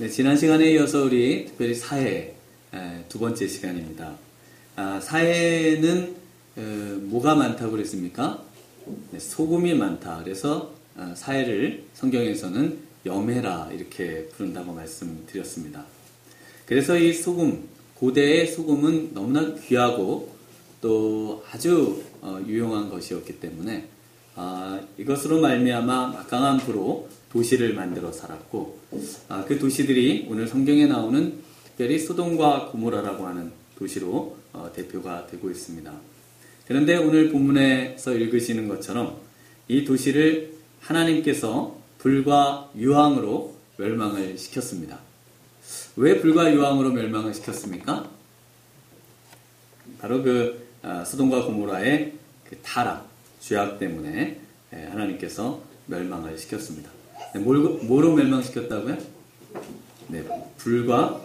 네, 지난 시간에 이어서 우리 특별히 사회 두 번째 시간입니다. 사회는 뭐가 많다고 그랬습니까? 네, 소금이 많다. 그래서 사회를 성경에서는 염해라 이렇게 부른다고 말씀드렸습니다. 그래서 이 소금, 고대의 소금은 너무나 귀하고 또 아주 유용한 것이었기 때문에 이것으로 말미암아 막강한 부로 도시를 만들어 살았고 그 도시들이 오늘 성경에 나오는 특별히 소돔과 고모라라고 하는 도시로 대표가 되고 있습니다. 그런데 오늘 본문에서 읽으시는 것처럼 이 도시를 하나님께서 불과 유황으로 멸망을 시켰습니다. 왜 불과 유황으로 멸망을 시켰습니까? 바로 그 소돔과 고모라의 그 타락, 죄악 때문에 하나님께서 멸망을 시켰습니다. 뭐로 멸망시켰다고요? 네, 불과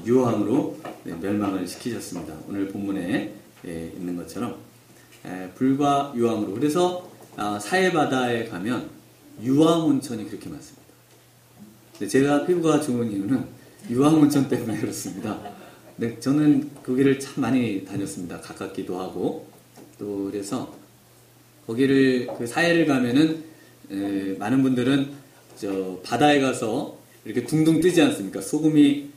유황으로 멸망을 시키셨습니다. 오늘 본문에 있는 것처럼 불과 유황으로. 그래서 사해바다에 가면 유황온천이 그렇게 많습니다. 제가 피부가 좋은 이유는 유황온천 때문에 그렇습니다. 네, 저는 거기를 참 많이 다녔습니다. 가깝기도 하고 또 그래서 거기를 그 사해를 가면은 많은 분들은 저 바다에 가서 이렇게 둥둥 뜨지 않습니까? 소금이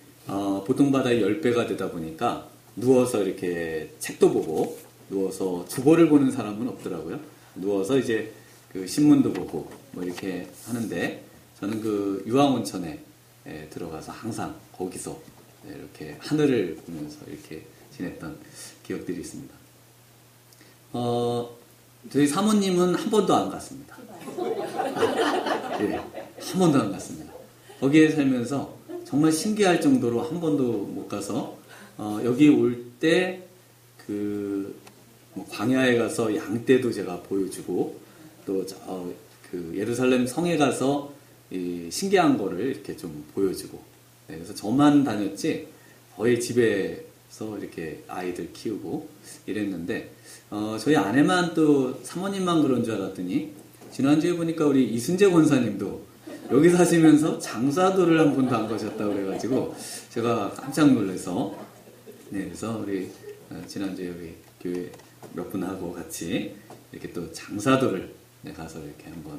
보통 바다의 10배가 되다 보니까 누워서 이렇게 책도 보고 누워서 주보를 보는 사람은 없더라고요. 누워서 이제 그 신문도 보고 뭐 이렇게 하는데 저는 그 유황온천에 들어가서 항상 거기서 이렇게 하늘을 보면서 이렇게 지냈던 기억들이 있습니다. 저희 사모님은 한 번도 안 갔습니다. 네, 한 번도 안 갔습니다. 거기에 살면서 정말 신기할 정도로 한 번도 못 가서 여기 올 때 뭐 광야에 가서 양떼도 제가 보여주고 또 그 예루살렘 성에 가서 이 신기한 거를 이렇게 좀 보여주고 그래서 저만 다녔지 거의 집에서 이렇게 아이들 키우고 이랬는데 저희 아내만 또 사모님만 그런 줄 알았더니 지난주에 보니까 우리 이순재 권사님도 여기 사시면서 장사도를 한 번도 안 가셨다고 그래가지고 제가 깜짝 놀라서 그래서 우리 지난주에 우리 교회 몇 분하고 같이 이렇게 또 장사도를 가서 이렇게 한번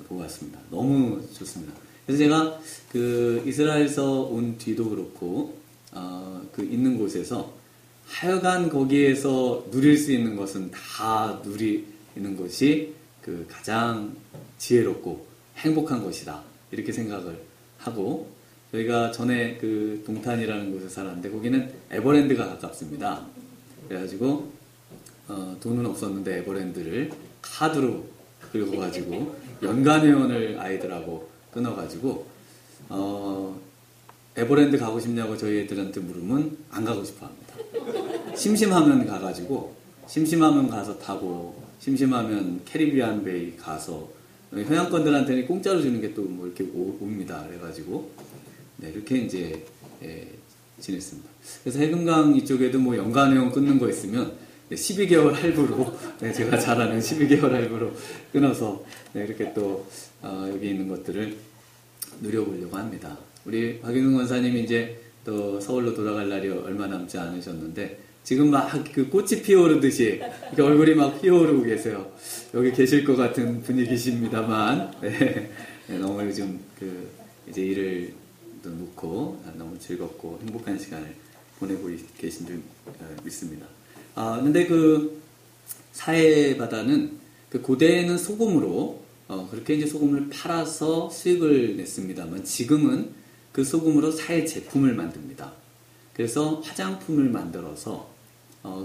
보고 왔습니다. 너무 좋습니다. 그래서 제가 그 이스라엘에서 온 뒤도 그렇고 그 있는 곳에서 하여간 거기에서 누릴 수 있는 것은 다 누리는 것이 그 가장 지혜롭고 행복한 것이다 이렇게 생각을 하고 저희가 전에 그 동탄이라는 곳에 살았는데 거기는 에버랜드가 가깝습니다. 그래가지고 돈은 없었는데 에버랜드를 카드로 긁어가지고 연간회원을 아이들하고 끊어가지고 에버랜드 가고 싶냐고 저희 애들한테 물으면 안 가고 싶어 합니다. 심심하면 가가지고 심심하면 가서 타고 심심하면 캐리비안 베이 가서 회원권들한테는 공짜로 주는 게 또 뭐 이렇게 옵니다. 그래가지고 이렇게 이제 지냈습니다. 그래서 해금강 이쪽에도 뭐 연간회원 끊는 거 있으면 12개월 할부로 제가 잘 아는 12개월 할부로 끊어서 이렇게 또 여기 있는 것들을 누려보려고 합니다. 우리 박윤웅 권사님이 이제 또 서울로 돌아갈 날이 얼마 남지 않으셨는데 지금 막 그 꽃이 피어오르듯이 이렇게 얼굴이 막 피어오르고 계세요. 여기 계실 것 같은 분위기십니다만 너무 요즘 그 이제 일을 또 놓고 너무 즐겁고 행복한 시간을 보내고 계신 줄 믿습니다. 근데 그 사해바다는 그 고대에는 소금으로 그렇게 이제 소금을 팔아서 수익을 냈습니다만 지금은 그 소금으로 사해 제품을 만듭니다. 그래서 화장품을 만들어서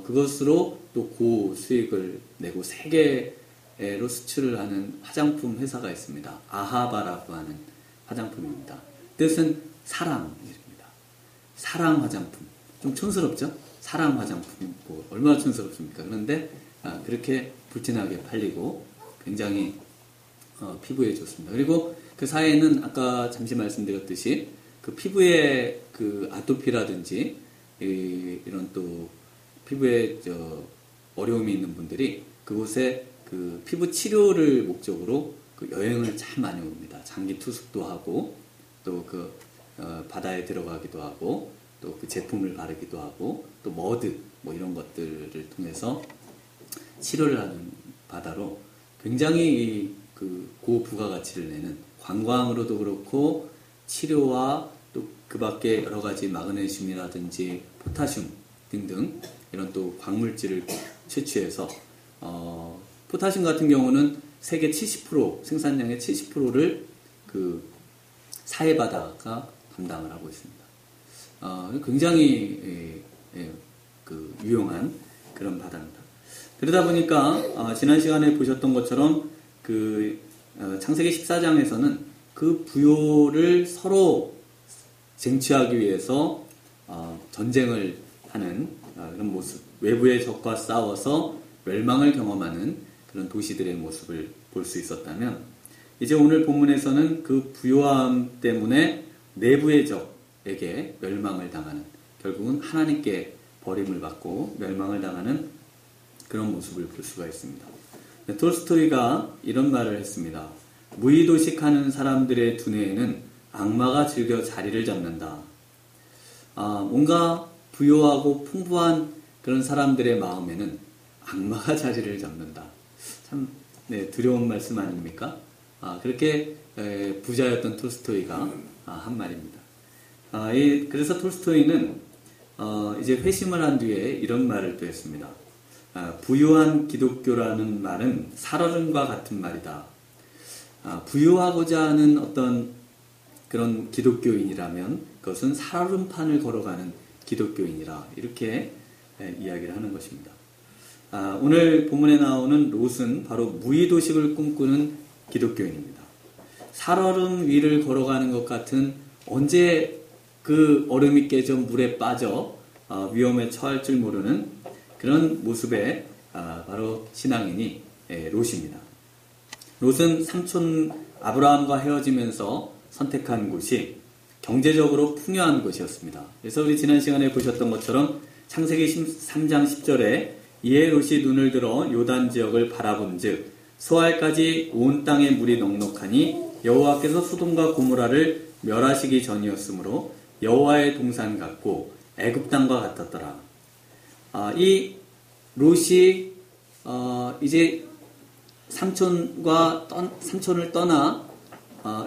그것으로 또 고수익을 내고 세계로 수출을 하는 화장품 회사가 있습니다. 아하바라고 하는 화장품입니다. 뜻은 사랑입니다. 사랑 화장품. 좀 촌스럽죠? 사랑 화장품. 뭐 얼마나 촌스럽습니까? 그런데 그렇게 불티나게 팔리고 굉장히 피부에 좋습니다. 그리고 그 사이에는 아까 잠시 말씀드렸듯이 그 피부에 그 아토피라든지 이런 또 피부에 어려움이 있는 분들이 그곳에 그 피부 치료를 목적으로 그 여행을 참 많이 옵니다. 장기 투숙도 하고 또 그 바다에 들어가기도 하고 또 그 제품을 바르기도 하고 또 머드 뭐 이런 것들을 통해서 치료를 하는 바다로 굉장히 그 고부가가치를 내는 관광으로도 그렇고 치료와 또 그 밖에 여러 가지 마그네슘이라든지 포타슘 등등 이런 또 광물질을 채취해서 포타슘 같은 경우는 세계 70% 생산량의 70%를 그 사해바다가 담당을 하고 있습니다. 굉장히 그 유용한 그런 바다입니다. 그러다 보니까 지난 시간에 보셨던 것처럼 그 창세기 14장에서는 그 부요를 서로 쟁취하기 위해서 전쟁을 하는 그런 모습, 외부의 적과 싸워서 멸망을 경험하는 그런 도시들의 모습을 볼 수 있었다면 이제 오늘 본문에서는 그 부요함 때문에 내부의 적에게 멸망을 당하는, 결국은 하나님께 버림을 받고 멸망을 당하는 그런 모습을 볼 수가 있습니다. 톨스토이가 이런 말을 했습니다. 무의도식하는 사람들의 두뇌에는 악마가 즐겨 자리를 잡는다. 뭔가 부요하고 풍부한 그런 사람들의 마음에는 악마가 자리를 잡는다. 참 두려운 말씀 아닙니까? 그렇게 부자였던 톨스토이가 한 말입니다. 그래서 톨스토이는 이제 회심을 한 뒤에 이런 말을 또 했습니다. 부유한 기독교라는 말은 살얼음과 같은 말이다. 부유하고자 하는 어떤 그런 기독교인이라면 그것은 살얼음판을 걸어가는 기독교인이라 이렇게 이야기를 하는 것입니다. 오늘 본문에 나오는 롯은 바로 무의도식을 꿈꾸는 기독교인입니다. 살얼음 위를 걸어가는 것 같은, 언제 그 얼음이 깨져 물에 빠져 위험에 처할 줄 모르는 그런 모습의 바로 신앙인이 롯입니다. 롯은 삼촌 아브라함과 헤어지면서 선택한 곳이 경제적으로 풍요한 곳이었습니다. 그래서 우리 지난 시간에 보셨던 것처럼 창세기 3장 10절에 이에 롯이 눈을 들어 요단 지역을 바라본즉 소알까지 온 땅에 물이 넉넉하니 여호와께서 소돔과 고모라를 멸하시기 전이었으므로 여호와의 동산 같고 애굽 땅과 같았더라. 이 롯이 이제 삼촌을 떠나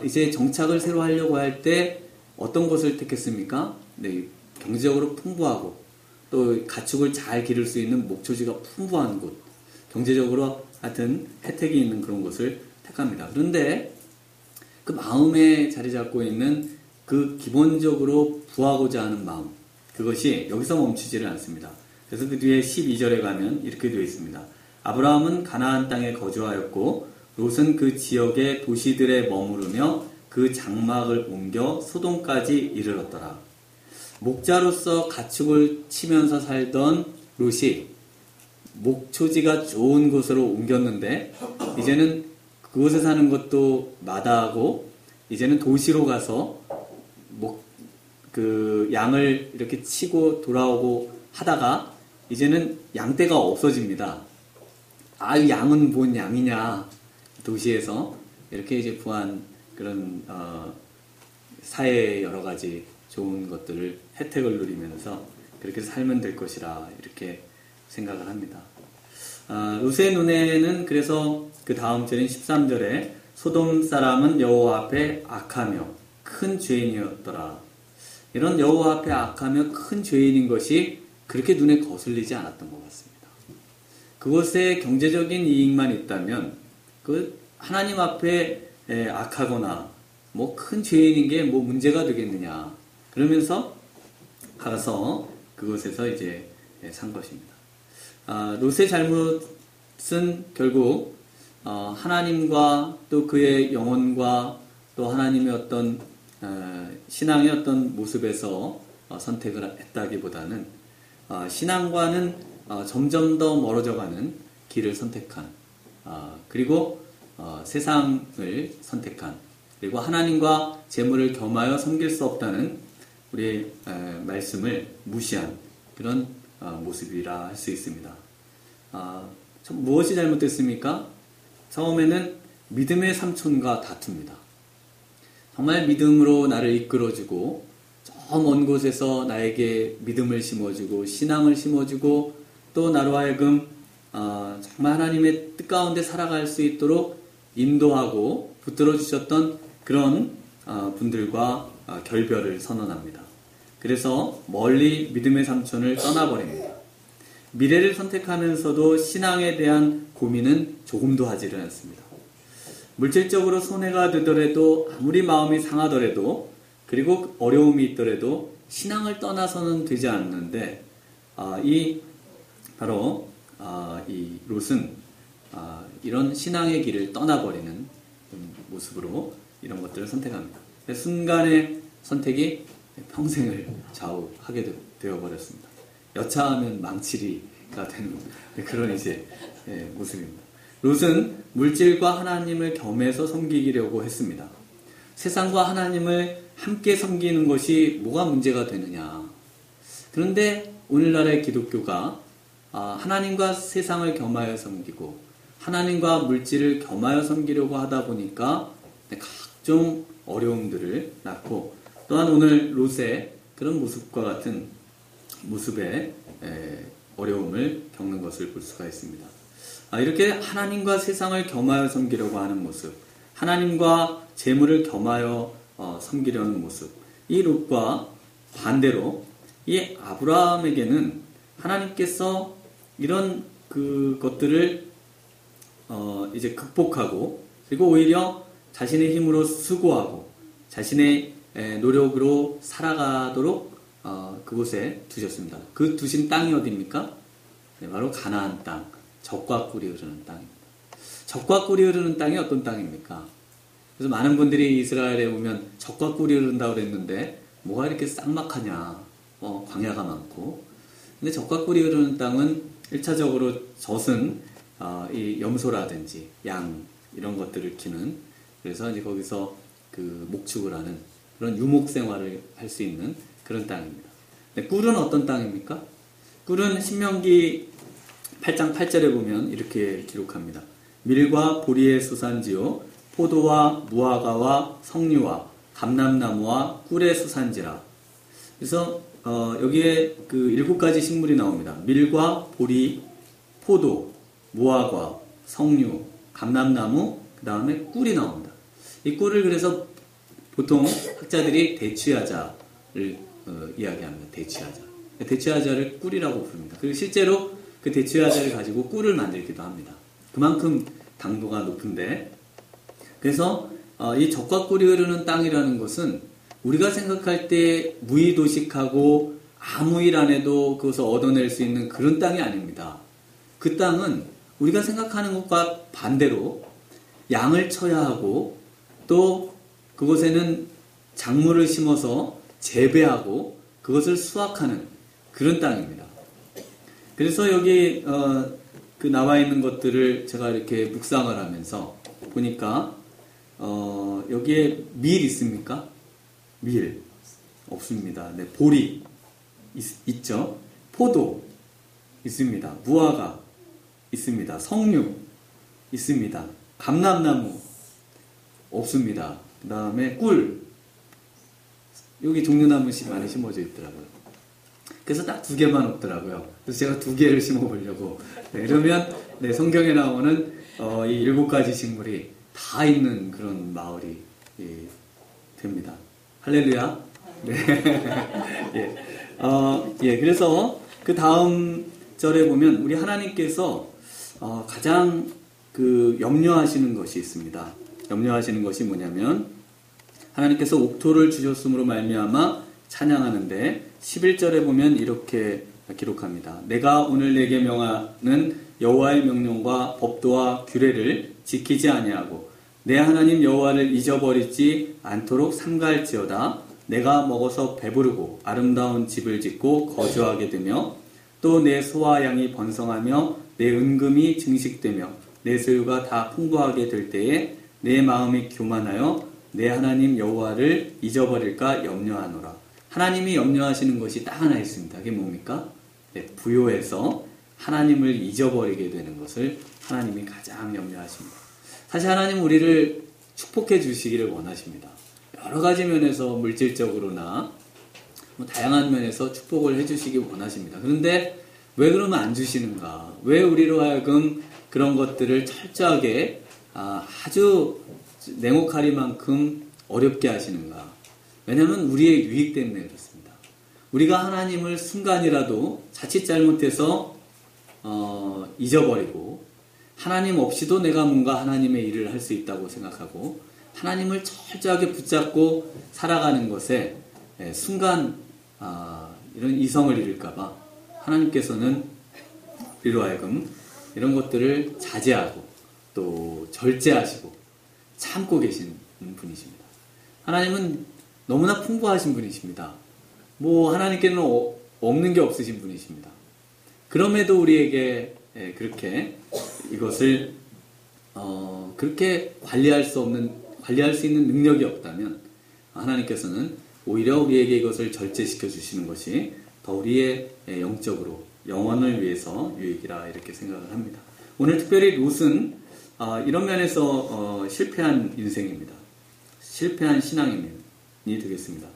이제 정착을 새로 하려고 할 때 어떤 곳을 택했습니까? 경제적으로 풍부하고 또 가축을 잘 기를 수 있는 목초지가 풍부한 곳, 경제적으로 하여튼 혜택이 있는 그런 곳을 택합니다. 그런데 그 마음에 자리 잡고 있는 그 기본적으로 구하고자 하는 마음, 그것이 여기서 멈추지를 않습니다. 그래서 그 뒤에 12절에 가면 이렇게 되어 있습니다. 아브라함은 가나안 땅에 거주하였고 롯은 그 지역의 도시들에 머무르며 그 장막을 옮겨 소돔까지 이르렀더라. 목자로서 가축을 치면서 살던 롯이 목초지가 좋은 곳으로 옮겼는데 이제는 그곳에 사는 것도 마다하고 이제는 도시로 가서 그 양을 이렇게 치고 돌아오고 하다가 이제는 양떼가 없어집니다. 이 양은 뭔 양이냐. 도시에서 이렇게 이제 부한 그런 사회의 여러 가지 좋은 것들을 혜택을 누리면서 그렇게 살면 될 것이라 이렇게 생각을 합니다. 롯의 눈에는 그래서 그 다음 절인 13절에 소돔 사람은 여호와 앞에 악하며 큰 죄인이었더라. 이런 여호와 앞에 악하며 큰 죄인인 것이 그렇게 눈에 거슬리지 않았던 것 같습니다. 그곳에 경제적인 이익만 있다면 그 하나님 앞에 악하거나 뭐 큰 죄인인 게 뭐 문제가 되겠느냐. 그러면서 가서 그곳에서 이제 산 것입니다. 롯의 잘못은 결국 하나님과 또 그의 영혼과 또 하나님의 어떤 신앙의 어떤 모습에서 선택을 했다기보다는 신앙과는 점점 더 멀어져가는 길을 선택한 그리고 세상을 선택한 그리고 하나님과 재물을 겸하여 섬길 수 없다는 우리의 말씀을 무시한 그런 모습이라 할 수 있습니다. 무엇이 잘못됐습니까? 처음에는 믿음의 삼촌과 다툽니다. 정말 믿음으로 나를 이끌어주고 저 먼 곳에서 나에게 믿음을 심어주고 신앙을 심어주고 또 나로 하여금 정말 하나님의 뜻 가운데 살아갈 수 있도록 인도하고 붙들어 주셨던 그런 분들과 결별을 선언합니다. 그래서 멀리 믿음의 삼촌을 떠나버립니다. 미래를 선택하면서도 신앙에 대한 고민은 조금도 하지를 않습니다. 물질적으로 손해가 되더라도 아무리 마음이 상하더라도 그리고 어려움이 있더라도 신앙을 떠나서는 되지 않는데 바로 이 롯은 이런 신앙의 길을 떠나버리는 모습으로 이런 것들을 선택합니다. 순간의 선택이 평생을 좌우하게 되어버렸습니다. 여차하면 망치리가 되는 그런 이제 모습입니다. 롯은 물질과 하나님을 겸해서 섬기려고 했습니다. 세상과 하나님을 함께 섬기는 것이 뭐가 문제가 되느냐. 그런데 오늘날의 기독교가 하나님과 세상을 겸하여 섬기고 하나님과 물질을 겸하여 섬기려고 하다 보니까 각종 어려움들을 낳고 또한 오늘 롯의 그런 모습과 같은 모습의 어려움을 겪는 것을 볼 수가 있습니다. 이렇게 하나님과 세상을 겸하여 섬기려고 하는 모습, 하나님과 재물을 겸하여 섬기려는 모습, 이 롯과 반대로 이 아브라함에게는 하나님께서 이런 것들을 이제 극복하고 그리고 오히려 자신의 힘으로 수고하고 자신의 노력으로 살아가도록 그곳에 두셨습니다. 그 두신 땅이 어디입니까? 바로 가나안 땅, 젖과 꿀이 흐르는 땅입니다. 젖과 꿀이 흐르는 땅이 어떤 땅입니까? 그래서 많은 분들이 이스라엘에 오면 젖과 꿀이 흐른다고 그랬는데 뭐가 이렇게 쌍막하냐, 광야가 많고. 근데 젖과 꿀이 흐르는 땅은 1차적으로 젖은 이 염소라든지 양 이런 것들을 키는, 그래서 이제 거기서 그 목축을 하는 그런 유목 생활을 할 수 있는 그런 땅입니다. 근데 꿀은 어떤 땅입니까? 꿀은 신명기 8장 8절에 보면 이렇게 기록합니다. 밀과 보리의 수산지요 포도와 무화과와 석류와 감람나무와 꿀의 수산지라. 그래서 여기에 그 7가지 식물이 나옵니다. 밀과 보리, 포도, 무화과, 석류, 감람나무, 그 다음에 꿀이 나옵니다. 이 꿀을 그래서 보통 학자들이 대추야자를 이야기합니다. 대추야자. 대추야자를 꿀이라고 부릅니다. 그리고 실제로 그 대추야자를 가지고 꿀을 만들기도 합니다. 그만큼 당도가 높은데, 그래서 이 젖과 꿀이 흐르는 땅이라는 것은 우리가 생각할 때 무의도식하고 아무 일 안 해도 그것을 얻어낼 수 있는 그런 땅이 아닙니다. 그 땅은 우리가 생각하는 것과 반대로 양을 쳐야 하고 또 그곳에는 작물을 심어서 재배하고 그것을 수확하는 그런 땅입니다. 그래서 여기 그 나와 있는 것들을 제가 이렇게 묵상을 하면서 보니까 여기에 밀 있습니까? 밀 없습니다. 네, 보리 있죠. 포도 있습니다. 무화과 있습니다. 석류 있습니다. 감람나무 없습니다. 그 다음에 꿀, 여기 종려나무 많이 심어져 있더라고요. 그래서 딱 2개만 없더라고요. 그래서 제가 2개를 심어보려고. 네, 이러면 성경에 나오는 이 7가지 식물이 다 있는 그런 마을이 됩니다. 할렐루야. 네. 그래서 그 다음 절에 보면 우리 하나님께서 가장 그 염려하시는 것이 있습니다. 염려하시는 것이 뭐냐면 하나님께서 옥토를 주셨음으로 말미암아 찬양하는데 11절에 보면 이렇게 기록합니다. 내가 오늘 내게 명하는 여호와의 명령과 법도와 규례를 지키지 아니하고 내 하나님 여호와를 잊어버리지 않도록 삼가할지어다. 내가 먹어서 배부르고 아름다운 집을 짓고 거주하게 되며 또 내 소와 양이 번성하며 내 은금이 증식되며 내 소유가 다 풍부하게 될 때에 내 마음이 교만하여 내 하나님 여호와를 잊어버릴까 염려하노라. 하나님이 염려하시는 것이 딱 하나 있습니다. 그게 뭡니까? 부요해서 하나님을 잊어버리게 되는 것을 하나님이 가장 염려하십니다. 사실 하나님은 우리를 축복해 주시기를 원하십니다. 여러 가지 면에서 물질적으로나 뭐 다양한 면에서 축복을 해주시기 원하십니다. 그런데 왜 그러면 안 주시는가? 왜 우리로 하여금 그런 것들을 철저하게 아주 냉혹하리만큼 어렵게 하시는가? 왜냐하면 우리의 유익 때문에 그렇습니다. 우리가 하나님을 순간이라도 자칫 잘못해서 잊어버리고 하나님 없이도 내가 뭔가 하나님의 일을 할 수 있다고 생각하고 하나님을 철저하게 붙잡고 살아가는 것에 순간 이런 이성을 잃을까봐 하나님께서는 우리로 하여금 이런 것들을 자제하고 또 절제하시고 참고 계신 분이십니다. 하나님은 너무나 풍부하신 분이십니다. 뭐 하나님께는 없는 게 없으신 분이십니다. 그럼에도 우리에게 그렇게 이것을 그렇게 관리할 수 있는 능력이 없다면 하나님께서는 오히려 우리에게 이것을 절제시켜 주시는 것이 더 우리의 영적으로 영혼을 위해서 유익이라 이렇게 생각을 합니다. 오늘 특별히 롯은 이런 면에서 실패한 인생입니다. 실패한 신앙인이 되겠습니다.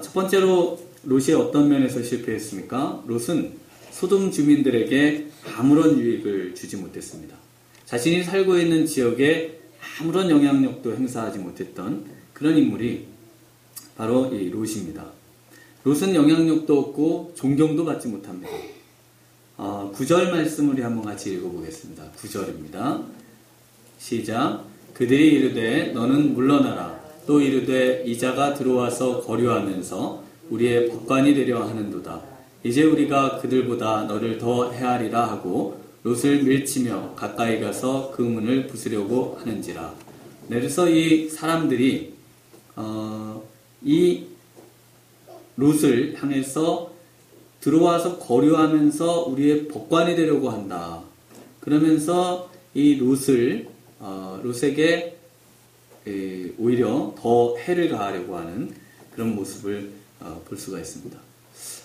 첫 번째로 롯이 어떤 면에서 실패했습니까? 롯은 소돔 주민들에게 아무런 유익을 주지 못했습니다. 자신이 살고 있는 지역에 아무런 영향력도 행사하지 못했던 그런 인물이 바로 이 롯입니다. 롯은 영향력도 없고 존경도 받지 못합니다. 9절 말씀을 우리 한번 같이 읽어보겠습니다. 9절입니다. 시작. 그들이 이르되 너는 물러나라. 또 이르되 이자가 들어와서 거류하면서 우리의 법관이 되려 하는도다. 이제 우리가 그들보다 너를 더 헤아리라 하고 롯을 밀치며 가까이 가서 그 문을 부수려고 하는지라. 그래서 이 사람들이 이 롯을 향해서 들어와서 거류하면서 우리의 법관이 되려고 한다. 그러면서 이 롯에게 오히려 더 해를 가하려고 하는 그런 모습을 볼 수가 있습니다.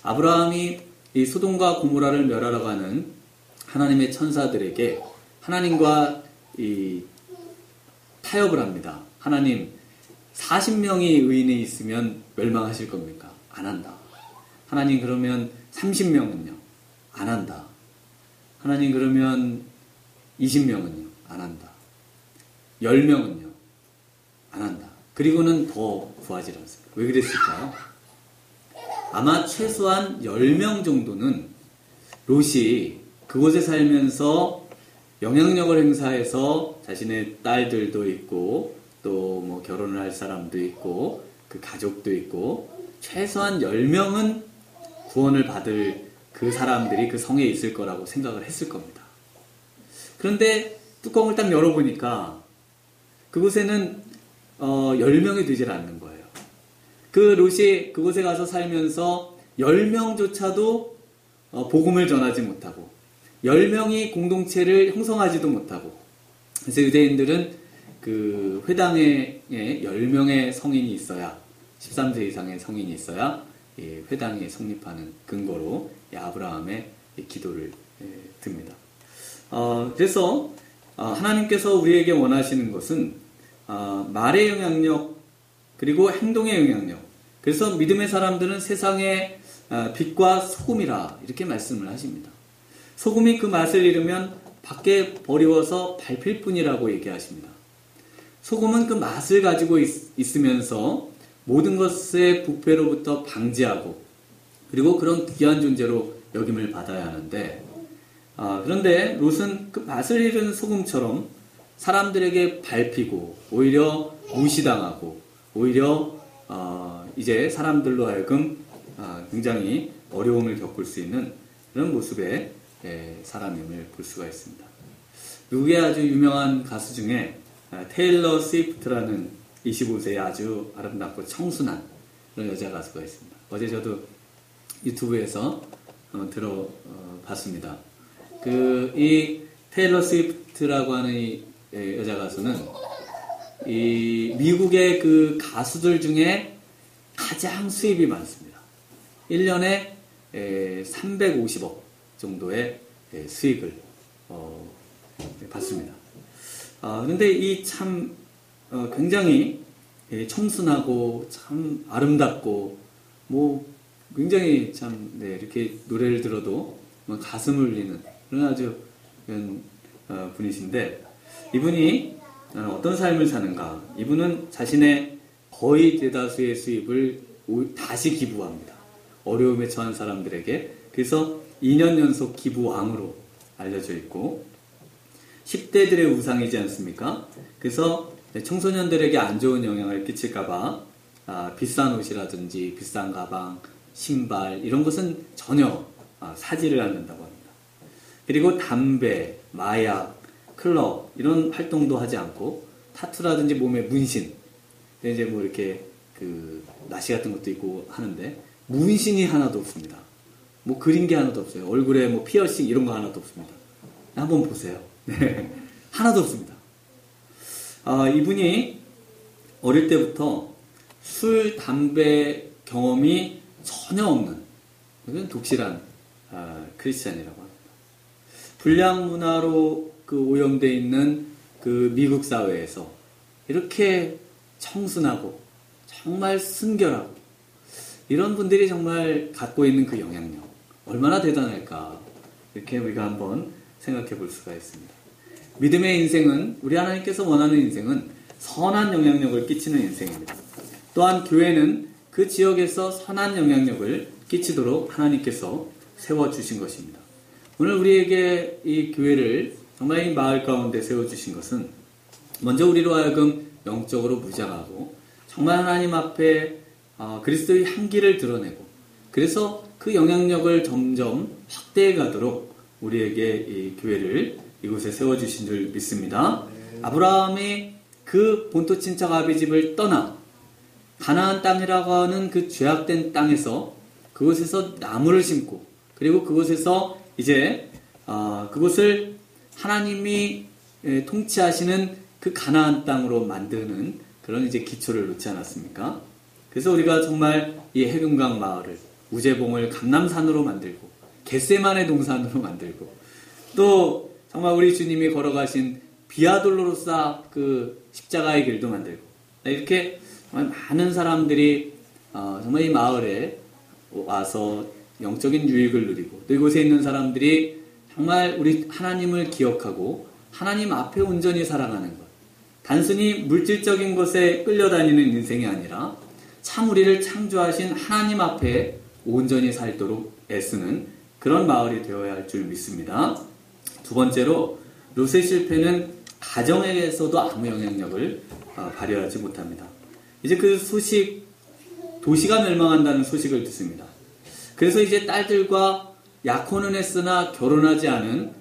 아브라함이 이 소돔과 고모라를 멸하러 가는 하나님의 천사들에게 하나님과 이 타협을 합니다. 하나님, 40명이 의인이 있으면 멸망하실 겁니까? 안 한다. 하나님, 그러면 30명은요? 안 한다. 하나님, 그러면 20명은요? 안 한다. 10명은요? 안 한다. 그리고는 더 구하지 않습니다. 왜 그랬을까요? 아마 최소한 10명 정도는 롯이 그곳에 살면서 영향력을 행사해서 자신의 딸들도 있고 또 뭐 결혼을 할 사람도 있고 그 가족도 있고 최소한 10명은 구원을 받을 그 사람들이 그 성에 있을 거라고 생각을 했을 겁니다. 그런데 뚜껑을 딱 열어보니까 그곳에는 10명이 되질 않는 거예요. 그 롯이 그곳에 가서 살면서 10명조차도 복음을 전하지 못하고 10명이 공동체를 형성하지도 못하고 그래서 유대인들은 그 회당에 10명의 성인이 있어야 13세 이상의 성인이 있어야 회당이 성립하는 근거로 아브라함의 기도를 듭니다. 그래서 하나님께서 우리에게 원하시는 것은 말의 영향력 그리고 행동의 영향력. 그래서 믿음의 사람들은 세상의 빛과 소금이라 이렇게 말씀을 하십니다. 소금이 그 맛을 잃으면 밖에 버리워서 밟힐 뿐이라고 얘기하십니다. 소금은 그 맛을 가지고 있으면서 모든 것의 부패로부터 방지하고 그리고 그런 귀한 존재로 여김을 받아야 하는데 그런데 롯은 그 맛을 잃은 소금처럼 사람들에게 밟히고 오히려 무시당하고 오히려 이제 사람들로 하여금 굉장히 어려움을 겪을 수 있는 그런 모습의 사람임을 볼 수가 있습니다. 미국의 아주 유명한 가수 중에 테일러 스위프트라는 25세의 아주 아름답고 청순한 그런 여자 가수가 있습니다. 어제 저도 유튜브에서 들어봤습니다. 이 테일러 스위프트라고 하는 이 여자 가수는 이 미국의 그 가수들 중에 가장 수입이 많습니다. 1년에 350억 정도의 수익을 받습니다. 그런데 이 참 굉장히 청순하고 참 아름답고 뭐 굉장히 참 이렇게 노래를 들어도 가슴을 울리는 그런 아주 그런 분이신데, 이분이 어떤 삶을 사는가? 이분은 자신의 거의 대다수의 수입을 다시 기부합니다. 어려움에 처한 사람들에게. 그래서 2년 연속 기부왕으로 알려져 있고 10대들의 우상이지 않습니까? 그래서 청소년들에게 안 좋은 영향을 끼칠까봐 비싼 옷이라든지 비싼 가방, 신발 이런 것은 전혀 사지를 않는다고 합니다. 그리고 담배, 마약, 클럽 이런 활동도 하지 않고 타투라든지 몸에 문신, 이제 뭐 이렇게 그 나시 같은 것도 있고 하는데 문신이 하나도 없습니다. 뭐 그린 게 하나도 없어요. 얼굴에 뭐 피어싱 이런 거 하나도 없습니다. 한번 보세요. 네. 하나도 없습니다. 이분이 어릴 때부터 술, 담배 경험이 전혀 없는 독실한 크리스찬이라고 합니다. 불량 문화로 오염되어 있는 그 미국 사회에서 이렇게 청순하고 정말 순결하고 이런 분들이 정말 갖고 있는 그 영향력 얼마나 대단할까, 이렇게 우리가 한번 생각해 볼 수가 있습니다. 믿음의 인생은, 우리 하나님께서 원하는 인생은 선한 영향력을 끼치는 인생입니다. 또한 교회는 그 지역에서 선한 영향력을 끼치도록 하나님께서 세워주신 것입니다. 오늘 우리에게 이 교회를 정말 이 마을 가운데 세워주신 것은 먼저 우리로 하여금 영적으로 무장하고 정말 하나님 앞에 그리스도의 향기를 드러내고, 그래서 그 영향력을 점점 확대해 가도록 우리에게 이 교회를 이곳에 세워주신 줄 믿습니다. 아브라함이 그 본토 친척 아비집을 떠나 가나안 땅이라고 하는 그 죄악된 땅에서 그곳에서 나무를 심고, 그리고 그곳에서 이제 그곳을 하나님이 통치하시는 그 가나안 땅으로 만드는 그런 이제 기초를 놓지 않았습니까? 그래서 우리가 정말 이 해금강 마을을, 우제봉을 감람산으로 만들고 겟세마네 동산으로 만들고, 또 정말 우리 주님이 걸어가신 비아돌로로사 그 십자가의 길도 만들고, 이렇게 정말 많은 사람들이 정말 이 마을에 와서 영적인 유익을 누리고, 또 이곳에 있는 사람들이 정말 우리 하나님을 기억하고 하나님 앞에 온전히 살아가는 것, 단순히 물질적인 것에 끌려다니는 인생이 아니라 참 우리를 창조하신 하나님 앞에 온전히 살도록 애쓰는 그런 마을이 되어야 할 줄 믿습니다. 두 번째로, 롯의 실패는 가정에서도 아무 영향력을 발휘하지 못합니다. 이제 그 소식, 도시가 멸망한다는 소식을 듣습니다. 그래서 이제 딸들과 약혼은 했으나 결혼하지 않은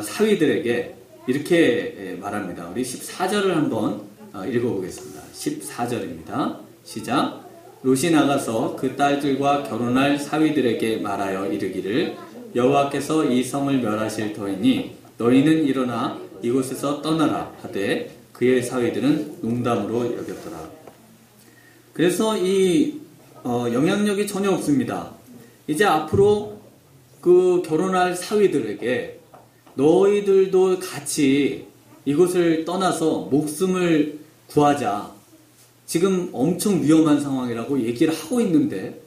사위들에게 이렇게 말합니다. 우리 14절을 한번 읽어보겠습니다. 14절입니다. 시작. 롯이 나가서 그 딸들과 결혼할 사위들에게 말하여 이르기를, 여호와께서 이 성을 멸하실 터이니 너희는 일어나 이곳에서 떠나라 하되 그의 사위들은 농담으로 여겼더라. 그래서 이 영향력이 전혀 없습니다. 이제 앞으로 그 결혼할 사위들에게 너희들도 같이 이곳을 떠나서 목숨을 구하자, 지금 엄청 위험한 상황이라고 얘기를 하고 있는데,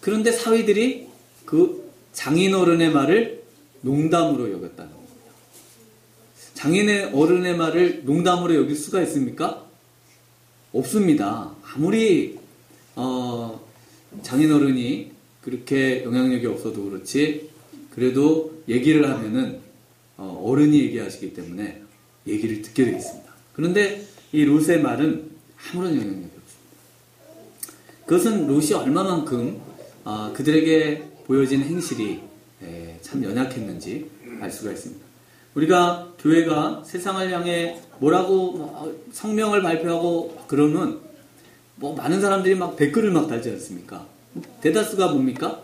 그런데 사위들이 그 장인어른의 말을 농담으로 여겼다는 겁니다. 장인의 어른의 말을 농담으로 여길 수가 있습니까? 없습니다. 아무리 장인어른이 그렇게 영향력이 없어도 그렇지, 그래도 얘기를 하면은 어른이 얘기하시기 때문에 얘기를 듣게 되겠습니다. 그런데 이 롯의 말은 아무런 영향력이 없습니다. 그것은 롯이 얼마만큼 그들에게 보여진 행실이 참 연약했는지 알 수가 있습니다. 우리가 교회가 세상을 향해 뭐라고 성명을 발표하고 그러면 많은 사람들이 막 댓글을 막 달지 않습니까? 대다수가 뭡니까?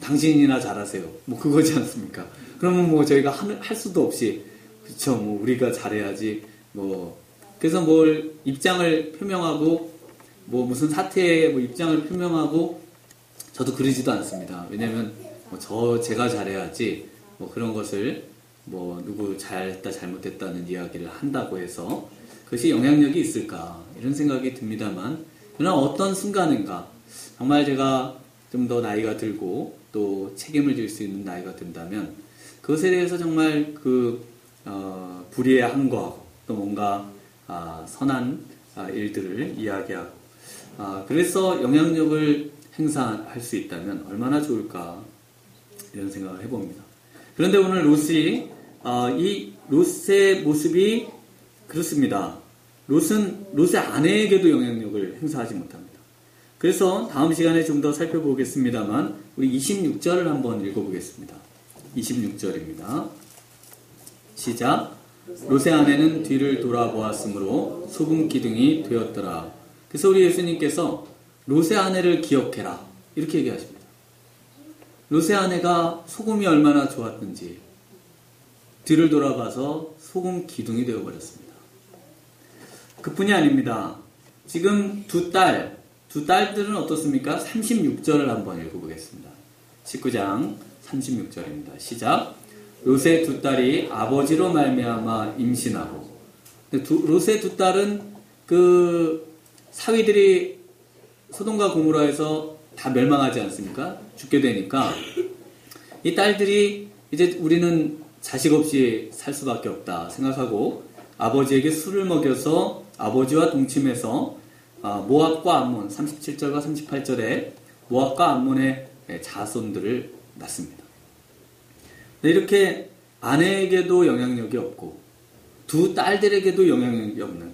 당신이나 잘하세요. 그거지 않습니까? 그러면 저희가 할 수도 없이, 그쵸, 우리가 잘해야지, 그래서 뭘 입장을 표명하고, 무슨 사태에 입장을 표명하고, 저도 그러지도 않습니다. 왜냐면, 제가 잘해야지, 그런 것을, 누구 잘했다, 잘못했다는 이야기를 한다고 해서, 그것이 영향력이 있을까 이런 생각이 듭니다만, 그러나 어떤 순간인가 정말 제가 좀 더 나이가 들고 또 책임을 질 수 있는 나이가 든다면 그것에 대해서 정말 불의에 항거하고 또 뭔가 선한 일들을 이야기하고 그래서 영향력을 행사할 수 있다면 얼마나 좋을까 이런 생각을 해봅니다. 그런데 오늘 롯이 이 롯의 모습이 그렇습니다. 롯의 아내에게도 영향력을 행사하지 못합니다. 그래서 다음 시간에 좀 더 살펴보겠습니다만 우리 26절을 한번 읽어보겠습니다. 26절입니다. 시작. 롯의 아내는 뒤를 돌아보았으므로 소금 기둥이 되었더라. 그래서 우리 예수님께서 롯의 아내를 기억해라 이렇게 얘기하십니다. 롯의 아내가 소금이 얼마나 좋았는지 뒤를 돌아봐서 소금 기둥이 되어버렸습니다. 그뿐이 아닙니다. 지금 두 딸들은 어떻습니까? 36절을 한번 읽어보겠습니다. 19장 36절입니다. 시작. 롯의 두 딸이 아버지로 말미암아 임신하고, 롯의 두 딸은 그 사위들이 소돔과 고모라에서 다 멸망하지 않습니까? 죽게 되니까 이 딸들이 이제 우리는 자식 없이 살 수밖에 없다 생각하고 아버지에게 술을 먹여서 아버지와 동침해서 모압과 암몬 37절과 38절에 모압과 암몬의 자손들을 낳습니다. 이렇게 아내에게도 영향력이 없고 두 딸들에게도 영향력이 없는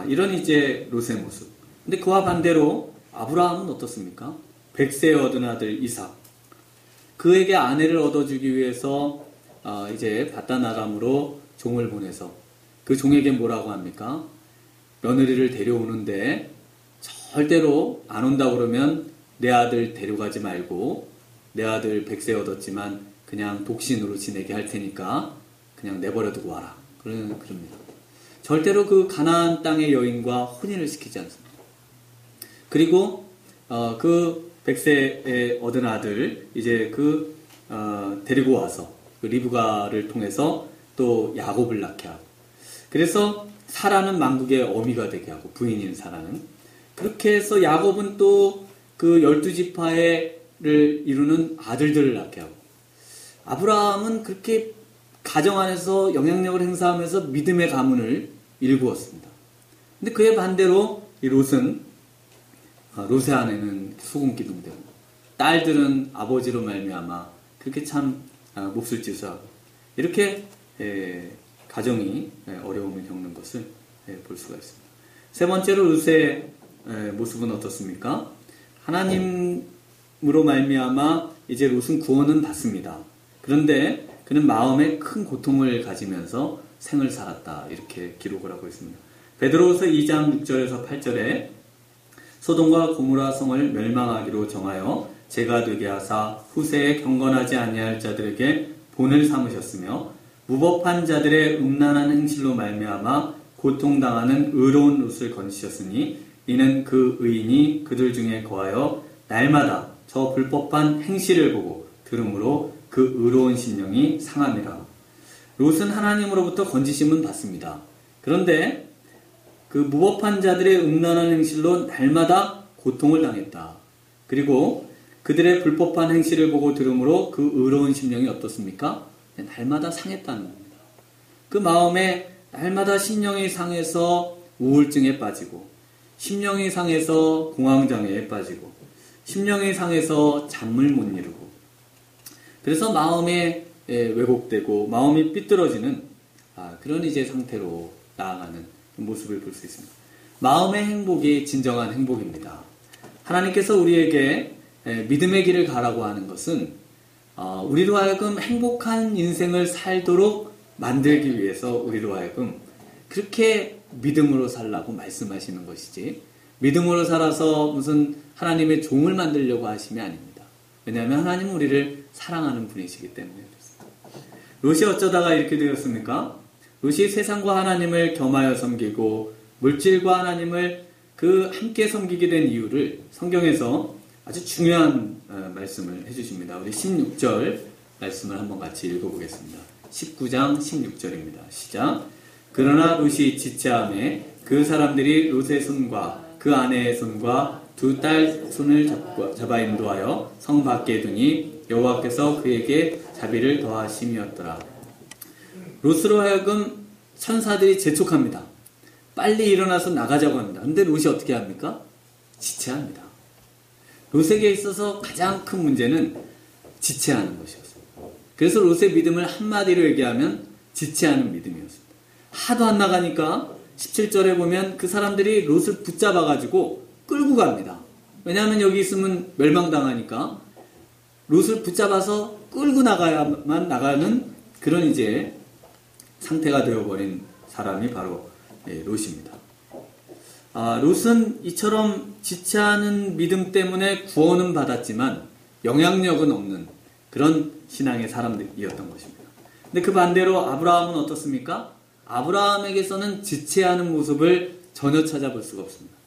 이런 이제 롯의 모습. 근데 그와 반대로 아브라함은 어떻습니까? 100세에 얻은 아들 이삭. 그에게 아내를 얻어주기 위해서 이제 바단 아람으로 종을 보내서 그 종에게 뭐라고 합니까? 며느리를 데려오는데 절대로 안 온다 그러면 내 아들 데려가지 말고 내 아들 100세 얻었지만 그냥 독신으로 지내게 할 테니까 그냥 내버려두고 와라. 그럽니다. 절대로 그 가나안 땅의 여인과 혼인을 시키지 않습니다. 그리고 그 100세에 얻은 아들 이제 데리고 와서 그 리브가를 통해서 또 야곱을 낳게 하고, 그래서 사라는 만국의 어미가 되게 하고, 부인인 사라는 그렇게 해서 야곱은 또 그 12지파를 이루는 아들들을 낳게 하고, 아브라함은 그렇게 가정 안에서 영향력을 행사하면서 믿음의 가문을 일구었습니다. 근데 그에 반대로 이 롯의 아내는 소금 기둥되고 딸들은 아버지로 말미암아 그렇게 참 몹쓸 짓을 하고 이렇게 가정이 어려움을 겪는 것을 볼 수가 있습니다. 세 번째로 롯의 모습은 어떻습니까? 하나님으로 말미암아 이제 롯은 구원은 받습니다. 그런데 그는 마음에 큰 고통을 가지면서 생을 살았다 이렇게 기록을 하고 있습니다. 베드로후서 2장 6절에서 8절에 소돔과 고모라 성을 멸망하기로 정하여 죄가 되게 하사 후세에 경건하지 아니할 자들에게 본을 삼으셨으며 무법한 자들의 음란한 행실로 말미암아 고통당하는 의로운 롯을 건지셨으니 이는 그 의인이 그들 중에 거하여 날마다 저 불법한 행실을 보고 들음으로 그 의로운 심령이 상함이라. 롯은 하나님으로부터 건지심은 받습니다. 그런데 그 무법한 자들의 음란한 행실로 날마다 고통을 당했다. 그리고 그들의 불법한 행실을 보고 들음으로 그 의로운 심령이 어떻습니까? 날마다 상했다는 겁니다. 그 마음에 날마다 심령이 상해서 우울증에 빠지고, 심령이 상해서 공황장애에 빠지고, 심령이 상해서 잠을 못 이루고, 그래서 마음에 왜곡되고 마음이 삐뚤어지는 그런 이제 상태로 나아가는 모습을 볼 수 있습니다. 마음의 행복이 진정한 행복입니다. 하나님께서 우리에게 믿음의 길을 가라고 하는 것은 우리로 하여금 행복한 인생을 살도록 만들기 위해서 우리로 하여금 그렇게 믿음으로 살라고 말씀하시는 것이지, 믿음으로 살아서 무슨 하나님의 종을 만들려고 하심이 아닙니다. 왜냐하면 하나님은 우리를 사랑하는 분이시기 때문에 그렇습니다. 롯이 어쩌다가 이렇게 되었습니까? 롯이 세상과 하나님을 겸하여 섬기고 물질과 하나님을 함께 섬기게 된 이유를 성경에서 아주 중요한 말씀을 해주십니다. 우리 16절 말씀을 한번 같이 읽어보겠습니다. 19장 16절입니다. 시작. 그러나 롯이 지체하매 그 사람들이 롯의 손과 그 아내의 손과 두 딸 손을 잡아 인도하여 성 밖에 두니 여호와께서 그에게 자비를 더하심이었더라. 롯으로 하여금 천사들이 재촉합니다. 빨리 일어나서 나가자고 합니다. 근데 롯이 어떻게 합니까? 지체합니다. 롯에게 있어서 가장 큰 문제는 지체하는 것이었습니다. 그래서 롯의 믿음을 한마디로 얘기하면 지체하는 믿음이었습니다. 하도 안 나가니까 17절에 보면 그 사람들이 롯을 붙잡아가지고 끌고 갑니다. 왜냐하면 여기 있으면 멸망당하니까 롯을 붙잡아서 끌고 나가야만 나가는 그런 이제 상태가 되어버린 사람이 바로 롯입니다. 롯은 이처럼 지체하는 믿음 때문에 구원은 받았지만 영향력은 없는 그런 신앙의 사람들이었던 것입니다. 근데 그 반대로 아브라함은 어떻습니까? 아브라함에게서는 지체하는 모습을 전혀 찾아볼 수가 없습니다.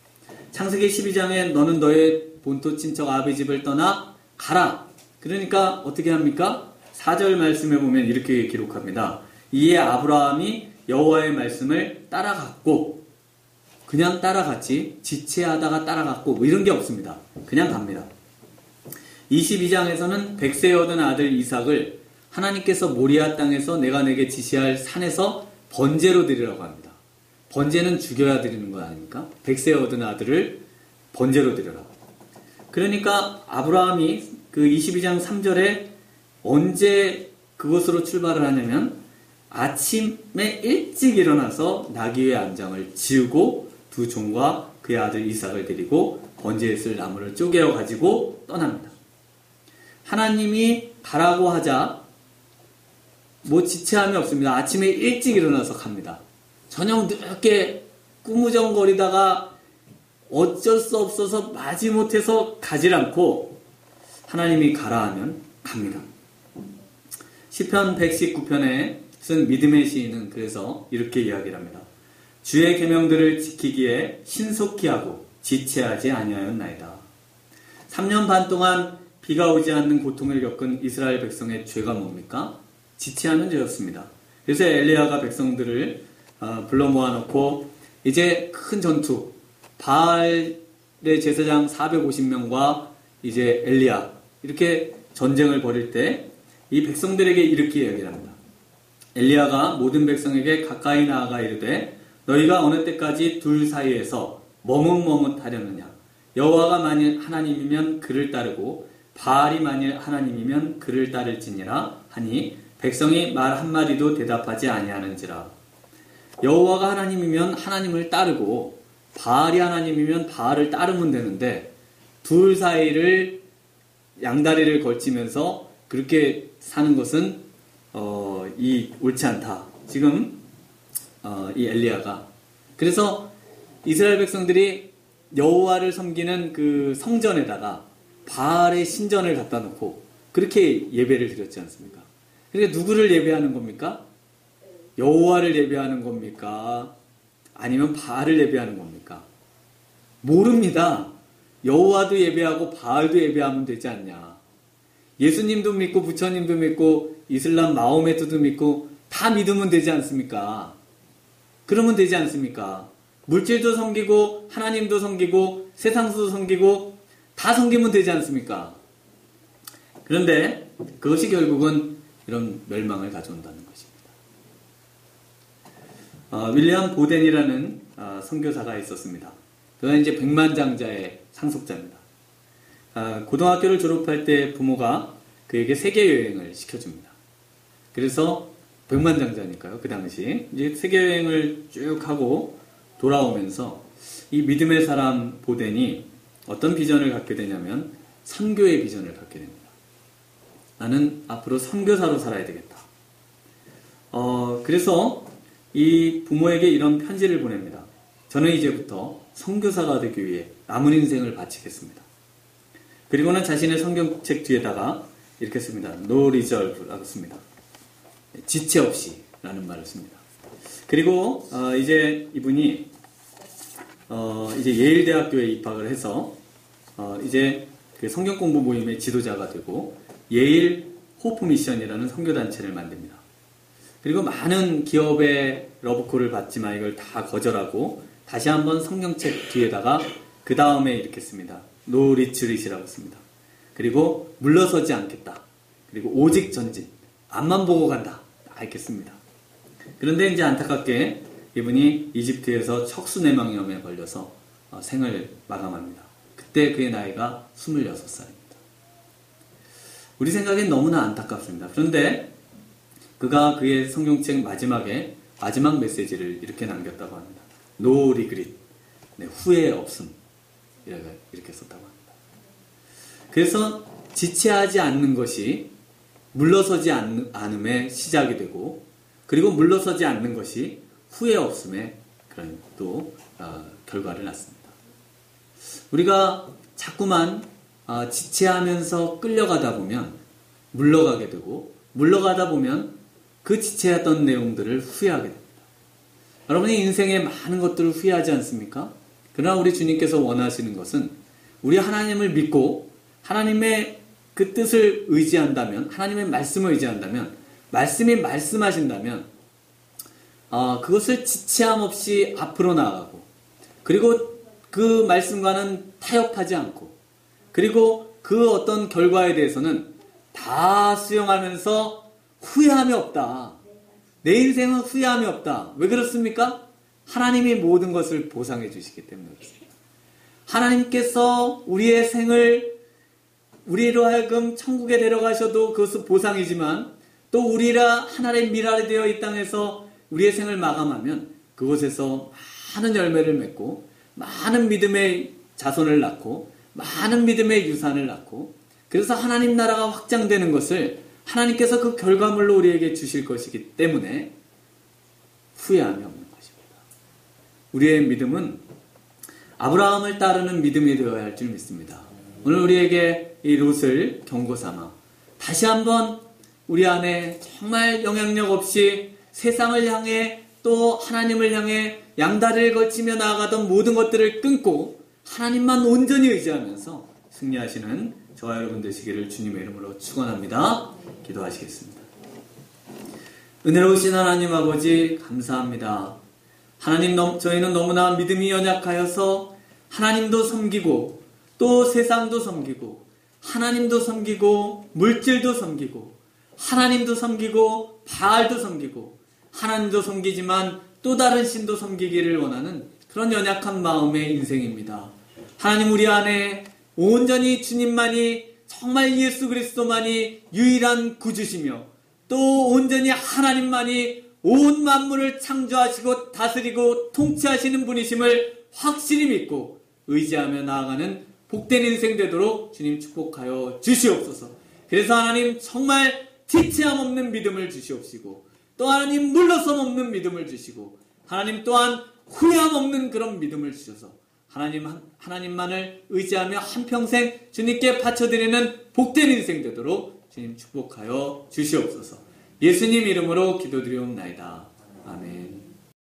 창세기 12장에 너는 너의 본토 친척 아비 집을 떠나 가라. 그러니까 어떻게 합니까? 4절 말씀에 보면 이렇게 기록합니다. 이에 아브라함이 여호와의 말씀을 따라갔고, 그냥 따라갔지 지체하다가 따라갔고 뭐 이런 게 없습니다. 그냥 갑니다. 22장에서는 100세 얻은 아들 이삭을 하나님께서 모리아 땅에서 내가 내게 지시할 산에서 번제로 드리라고 합니다. 번제는 죽여야 드리는 거 아닙니까? 100세 얻은 아들을 번제로 드려라. 그러니까 아브라함이 그 22장 3절에 언제 그곳으로 출발을 하냐면 아침에 일찍 일어나서 나귀의 안장을 지우고 두 종과 그의 아들 이삭을 데리고 번제에 쓸 나무를 쪼개어 가지고 떠납니다. 하나님이 가라고 하자 뭐 지체함이 없습니다. 아침에 일찍 일어나서 갑니다. 저녁 늦게 꾸무정거리다가 어쩔 수 없어서 마지못해서 가질 않고 하나님이 가라 하면 갑니다. 시편 119편에 쓴 믿음의 시인은 그래서 이렇게 이야기를 합니다. 주의 계명들을 지키기에 신속히 하고 지체하지 아니하였나이다. 3년 반 동안 비가 오지 않는 고통을 겪은 이스라엘 백성의 죄가 뭡니까? 지체하는 죄였습니다. 그래서 엘리야가 백성들을 불러 모아놓고 이제 큰 전투, 바알의 제사장 450명과 이제 엘리야 이렇게 전쟁을 벌일 때 이 백성들에게 이렇게 이야기를 합니다. 엘리야가 모든 백성에게 가까이 나아가 이르되 너희가 어느 때까지 둘 사이에서 머뭇머뭇하려느냐. 여호와가 만일 하나님이면 그를 따르고 바알이 만일 하나님이면 그를 따를지니라 하니 백성이 말 한마디도 대답하지 아니하는지라. 여호와가 하나님이면 하나님을 따르고 바알이 하나님이면 바알을 따르면 되는데 둘 사이를 양다리를 걸치면서 그렇게 사는 것은 옳지 않다. 지금 이 엘리야가 그래서 이스라엘 백성들이 여호와를 섬기는 그 성전에다가 바알의 신전을 갖다 놓고 그렇게 예배를 드렸지 않습니까? 그러니까 누구를 예배하는 겁니까? 여호와를 예배하는 겁니까? 아니면 바알을 예배하는 겁니까? 모릅니다. 여호와도 예배하고 바알도 예배하면 되지 않냐. 예수님도 믿고 부처님도 믿고 이슬람 마호메트도 믿고 다 믿으면 되지 않습니까? 그러면 되지 않습니까? 물질도 섬기고 하나님도 섬기고 세상도 섬기고 다 섬기면 되지 않습니까? 그런데 그것이 결국은 이런 멸망을 가져온다는 것입니다. 윌리엄 보덴이라는 선교사가 있었습니다. 그는 이제 백만장자의 상속자입니다. 고등학교를 졸업할 때 부모가 그에게 세계여행을 시켜줍니다. 그래서 백만장자니까요. 그 당시 이제 세계여행을 쭉 하고 돌아오면서 이 믿음의 사람 보덴이 어떤 비전을 갖게 되냐면 선교의 비전을 갖게 됩니다. 나는 앞으로 선교사로 살아야 되겠다. 그래서 이 부모에게 이런 편지를 보냅니다. 저는 이제부터 선교사가 되기 위해 남은 인생을 바치겠습니다. 그리고는 자신의 성경책 뒤에다가 이렇게 씁니다. No reserve라고 씁니다. 지체 없이 라는 말을 씁니다. 그리고 이제 이분이 이제 예일 대학교에 입학을 해서 이제 그 성경 공부 모임의 지도자가 되고 예일 호프 미션이라는 선교 단체를 만듭니다. 그리고 많은 기업의 러브콜을 받지만 이걸 다 거절하고 다시 한번 성경책 뒤에다가 그 다음에 이렇게 씁니다. No retreat이라고 씁니다. 그리고 물러서지 않겠다. 그리고 오직 전진. 앞만 보고 간다. 이렇게 씁니다. 그런데 이제 안타깝게 이분이 이집트에서 척수내망염에 걸려서 생을 마감합니다. 그때 그의 나이가 26살입니다. 우리 생각엔 너무나 안타깝습니다. 그런데 그가 그의 성경책 마지막에 마지막 메시지를 이렇게 남겼다고 합니다. No regret. 네, 후회 없음. 이렇게 썼다고 합니다. 그래서 지체하지 않는 것이 물러서지 않음의 시작이 되고, 그리고 물러서지 않는 것이 후회 없음의 그런 또 결과를 낳습니다. 우리가 자꾸만 지체하면서 끌려가다 보면 물러가게 되고, 물러가다 보면 그 지체했던 내용들을 후회하게 됩니다. 여러분이 인생에 많은 것들을 후회하지 않습니까? 그러나 우리 주님께서 원하시는 것은 우리 하나님을 믿고 하나님의 그 뜻을 의지한다면, 하나님의 말씀을 의지한다면, 말씀이 말씀하신다면 그것을 지체함 없이 앞으로 나아가고, 그리고 그 말씀과는 타협하지 않고, 그리고 그 어떤 결과에 대해서는 다 수용하면서 후회함이 없다. 내 인생은 후회함이 없다. 왜 그렇습니까? 하나님이 모든 것을 보상해 주시기 때문에 그렇습니다. 하나님께서 우리의 생을 우리로 하여금 천국에 데려가셔도 그것은 보상이지만, 또 우리라 하나님의 미랄이 되어 이 땅에서 우리의 생을 마감하면 그곳에서 많은 열매를 맺고 많은 믿음의 자손을 낳고 많은 믿음의 유산을 낳고, 그래서 하나님 나라가 확장되는 것을 하나님께서 그 결과물로 우리에게 주실 것이기 때문에 후회함이 없는 것입니다. 우리의 믿음은 아브라함을 따르는 믿음이 되어야 할 줄 믿습니다. 오늘 우리에게 이 롯을 경고삼아 다시 한번 우리 안에 정말 영향력 없이 세상을 향해 또 하나님을 향해 양다리를 걸치며 나아가던 모든 것들을 끊고 하나님만 온전히 의지하면서 승리하시는 저와 여러분 되시기를 주님의 이름으로 축원합니다. 기도하시겠습니다. 은혜로우신 하나님 아버지 감사합니다. 하나님, 저희는 너무나 믿음이 연약하여서 하나님도 섬기고 또 세상도 섬기고 하나님도 섬기고 물질도 섬기고 하나님도 섬기고 바알도 섬기고 하나님도 섬기지만 또 다른 신도 섬기기를 원하는 그런 연약한 마음의 인생입니다. 하나님, 우리 안에 온전히 주님만이, 정말 예수 그리스도만이 유일한 구주시며 또 온전히 하나님만이 온 만물을 창조하시고 다스리고 통치하시는 분이심을 확실히 믿고 의지하며 나아가는 복된 인생 되도록 주님 축복하여 주시옵소서. 그래서 하나님, 정말 지체함 없는 믿음을 주시옵시고, 또 하나님 물러섬 없는 믿음을 주시고, 하나님 또한 후회함 없는 그런 믿음을 주셔서 하나님만을 의지하며 한평생 주님께 바쳐드리는 복된 인생 되도록 주님 축복하여 주시옵소서. 예수님 이름으로 기도드리옵나이다. 아멘.